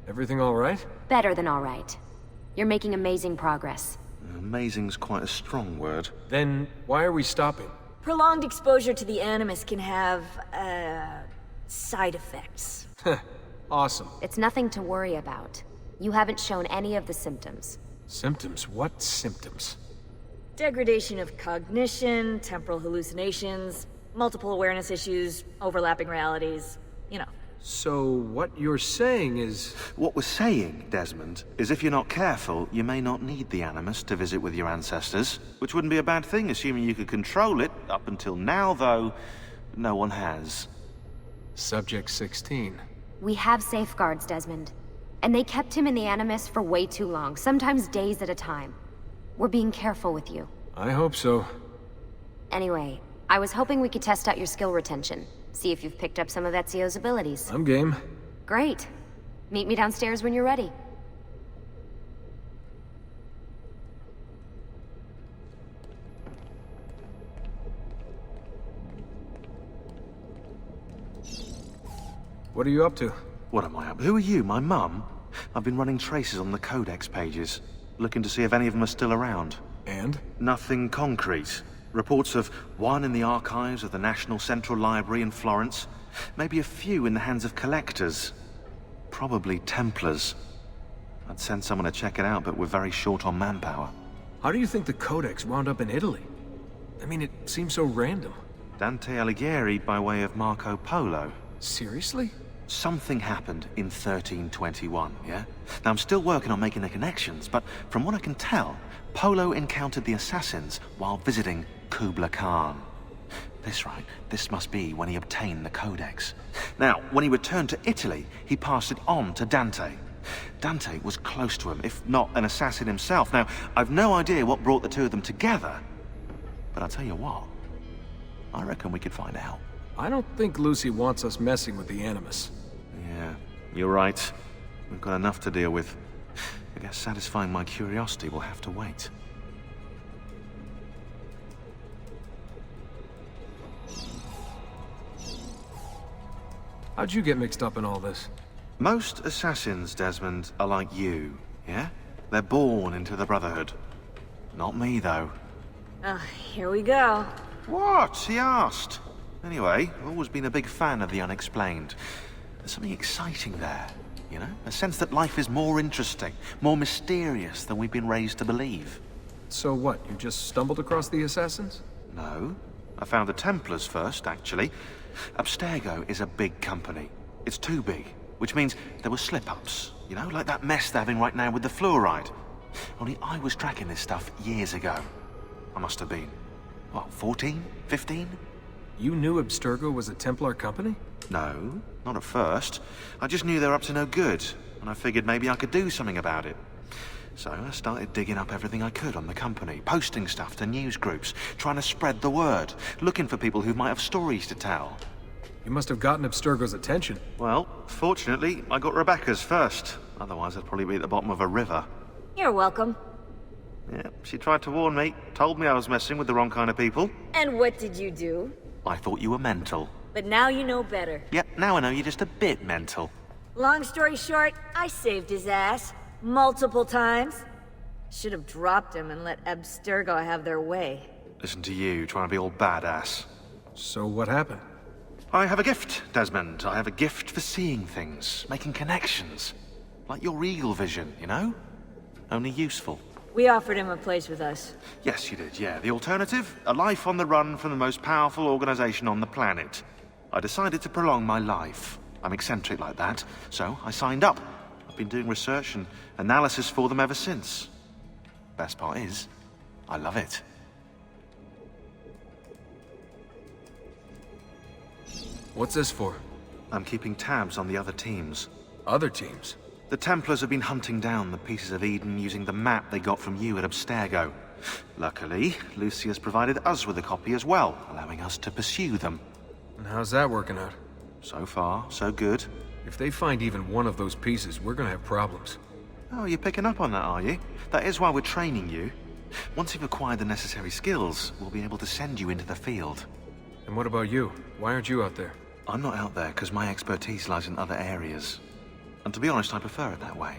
Everything all right? Better than all right. You're making amazing progress. Amazing's quite a strong word. Then why are we stopping? Prolonged exposure to the Animus can have, side effects. Awesome. It's nothing to worry about. You haven't shown any of the symptoms. Symptoms? What symptoms? Degradation of cognition, temporal hallucinations, multiple awareness issues, overlapping realities, you know. So what you're saying is... What we're saying, Desmond, is if you're not careful, you may not need the Animus to visit with your ancestors, which wouldn't be a bad thing, assuming you could control it. Up until now, though, no one has. Subject 16. We have safeguards, Desmond. And they kept him in the Animus for way too long, sometimes days at a time. We're being careful with you. I hope so. Anyway, I was hoping we could test out your skill retention. See if you've picked up some of Ezio's abilities. I'm game. Great. Meet me downstairs when you're ready. What are you up to? What am I up? Who are you, my mum? I've been running traces on the Codex pages, looking to see if any of them are still around. And? Nothing concrete. Reports of one in the archives of the National Central Library in Florence. Maybe a few in the hands of collectors. Probably Templars. I'd send someone to check it out, but we're very short on manpower. How do you think the Codex wound up in Italy? I mean, it seems so random. Dante Alighieri by way of Marco Polo. Seriously? Something happened in 1321, yeah? Now, I'm still working on making the connections, but from what I can tell, Polo encountered the assassins while visiting Kubla Khan. This must be when he obtained the Codex. Now, when he returned to Italy, he passed it on to Dante. Dante was close to him, if not an assassin himself. Now, I've no idea what brought the two of them together, but I'll tell you what, I reckon we could find out. I don't think Lucy wants us messing with the Animus. Yeah, you're right. We've got enough to deal with. I guess satisfying my curiosity will have to wait. How'd you get mixed up in all this? Most assassins, Desmond, are like you, yeah? They're born into the Brotherhood. Not me, though. Here we go. What? He asked. Anyway, I've always been a big fan of the unexplained. There's something exciting there, you know? A sense that life is more interesting, more mysterious than we've been raised to believe. So what, you just stumbled across the assassins? No. I found the Templars first, actually. Abstergo is a big company. It's too big, which means there were slip-ups, you know, like that mess they're having right now with the fluoride. Only I was tracking this stuff years ago. I must have been, what, 14? 15? You knew Abstergo was a Templar company? No, not at first. I just knew they were up to no good, and I figured maybe I could do something about it. So I started digging up everything I could on the company, posting stuff to news groups, trying to spread the word, looking for people who might have stories to tell. You must have gotten Abstergo's attention. Well, fortunately, I got Rebecca's first. Otherwise, I'd probably be at the bottom of a river. You're welcome. Yeah, she tried to warn me, told me I was messing with the wrong kind of people. And what did you do? I thought you were mental. But now you know better. Yep, now I know you're just a bit mental. Long story short, I saved his ass. Multiple times. Should have dropped him and let Abstergo have their way. Listen to you, trying to be all badass. So what happened? I have a gift, Desmond. I have a gift for seeing things, making connections. Like your eagle vision, you know? Only useful. We offered him a place with us. Yes, you did, yeah. The alternative? A life on the run from the most powerful organization on the planet. I decided to prolong my life. I'm eccentric like that, so I signed up. I've been doing research and analysis for them ever since. Best part is, I love it. What's this for? I'm keeping tabs on the other teams. Other teams? The Templars have been hunting down the pieces of Eden using the map they got from you at Abstergo. Luckily, Lucius provided us with a copy as well, allowing us to pursue them. And how's that working out? So far, so good. If they find even one of those pieces, we're gonna have problems. Oh, you're picking up on that, are you? That is why we're training you. Once you've acquired the necessary skills, we'll be able to send you into the field. And what about you? Why aren't you out there? I'm not out there because my expertise lies in other areas. And to be honest, I prefer it that way.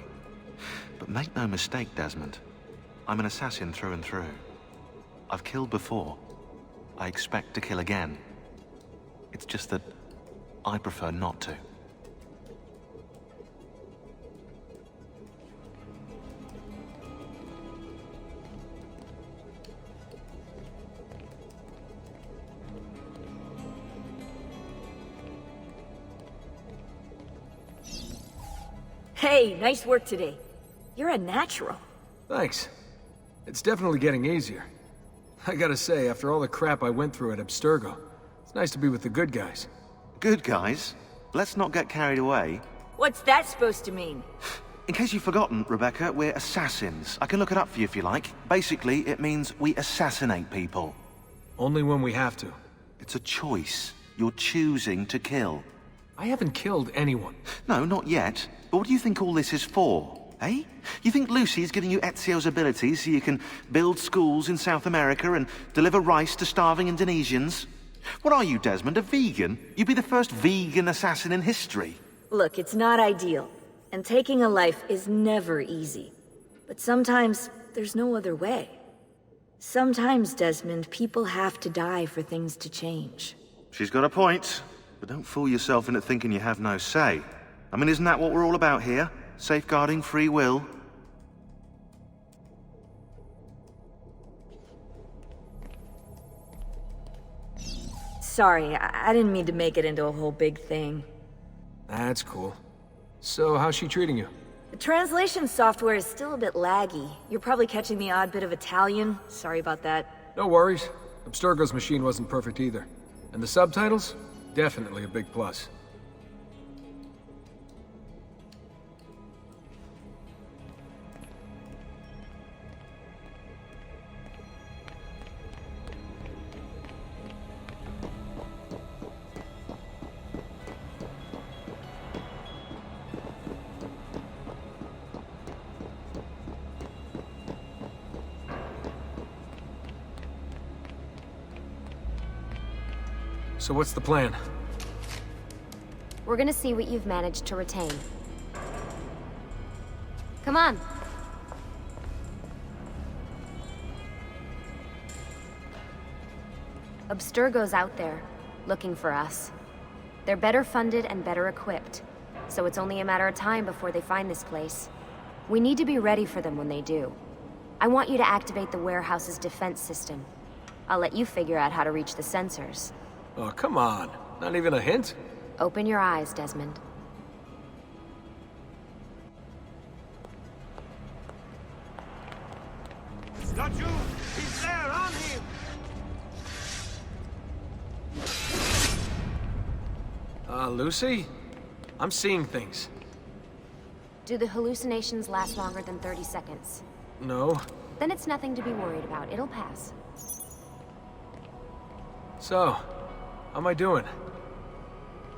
But make no mistake, Desmond. I'm an assassin through and through. I've killed before. I expect to kill again. It's just that I prefer not to. Hey, nice work today. You're a natural. Thanks. It's definitely getting easier. I gotta say, after all the crap I went through at Abstergo, it's nice to be with the good guys. Good guys. Let's not get carried away. What's that supposed to mean? In case you've forgotten, Rebecca, we're assassins. I can look it up for you if you like. Basically, it means we assassinate people. Only when we have to. It's a choice. You're choosing to kill. I haven't killed anyone. No, not yet. But what do you think all this is for? Eh? You think Lucy's giving you Ezio's abilities so you can build schools in South America and deliver rice to starving Indonesians? What are you, Desmond, a vegan? You'd be the first vegan assassin in history. Look, it's not ideal, and taking a life is never easy. But sometimes there's no other way. Sometimes, Desmond, people have to die for things to change. She's got a point. But don't fool yourself into thinking you have no say. I mean, isn't that what we're all about here? Safeguarding free will? Sorry, I didn't mean to make it into a whole big thing. That's cool. So, how's she treating you? The translation software is still a bit laggy. You're probably catching the odd bit of Italian. Sorry about that. No worries. Abstergo's machine wasn't perfect either. And the subtitles? Definitely a big plus. So what's the plan? We're gonna see what you've managed to retain. Come on. Abstergo's out there, looking for us. They're better funded and better equipped, so it's only a matter of time before they find this place. We need to be ready for them when they do. I want you to activate the warehouse's defense system. I'll let you figure out how to reach the sensors. Oh, come on. Not even a hint? Open your eyes, Desmond. Got you! He's there, on him! Lucy? I'm seeing things. Do the hallucinations last longer than 30 seconds? No. Then it's nothing to be worried about. It'll pass. So, how am I doing?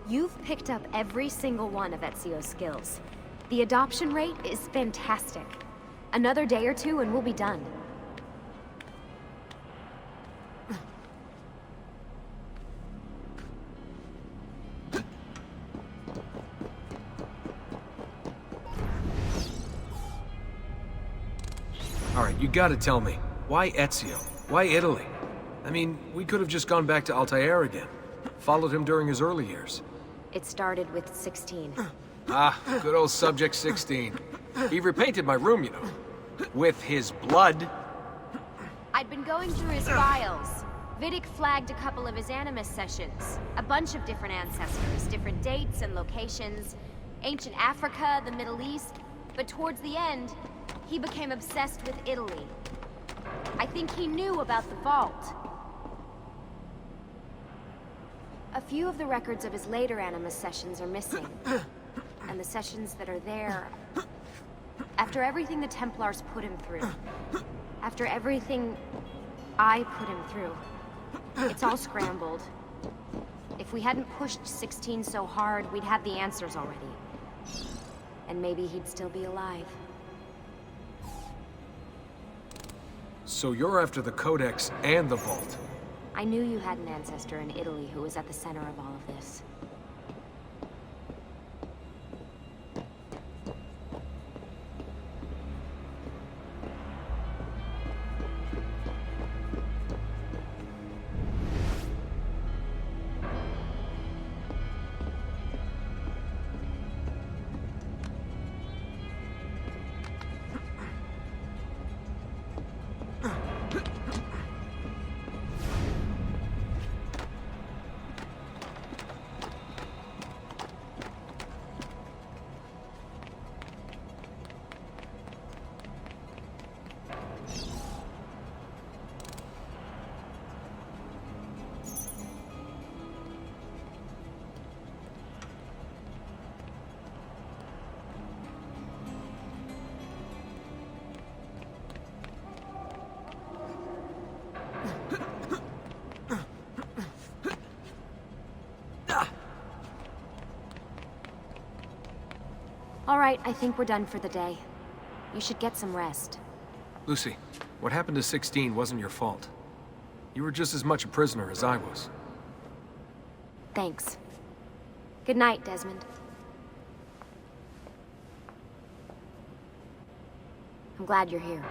You've picked up every single one of Ezio's skills. The adoption rate is fantastic. Another day or two and we'll be done. Alright, you gotta tell me. Why Ezio? Why Italy? I mean, we could have just gone back to Altair again. Followed him during his early years. It started with 16. Ah, good old Subject 16. He repainted my room, you know. With his blood. I'd been going through his files. Vidic flagged a couple of his Animus sessions. A bunch of different ancestors, different dates and locations. Ancient Africa, the Middle East. But towards the end, he became obsessed with Italy. I think he knew about the vault. A few of the records of his later Animus sessions are missing. And the sessions that are there... After everything the Templars put him through. After everything I put him through. It's all scrambled. If we hadn't pushed 16 so hard, we'd have the answers already. And maybe he'd still be alive. So you're after the Codex and the Vault. I knew you had an ancestor in Italy who was at the center of all of this. All right, I think we're done for the day. You should get some rest. Lucy, what happened to 16 wasn't your fault. You were just as much a prisoner as I was. Thanks. Good night, Desmond. I'm glad you're here.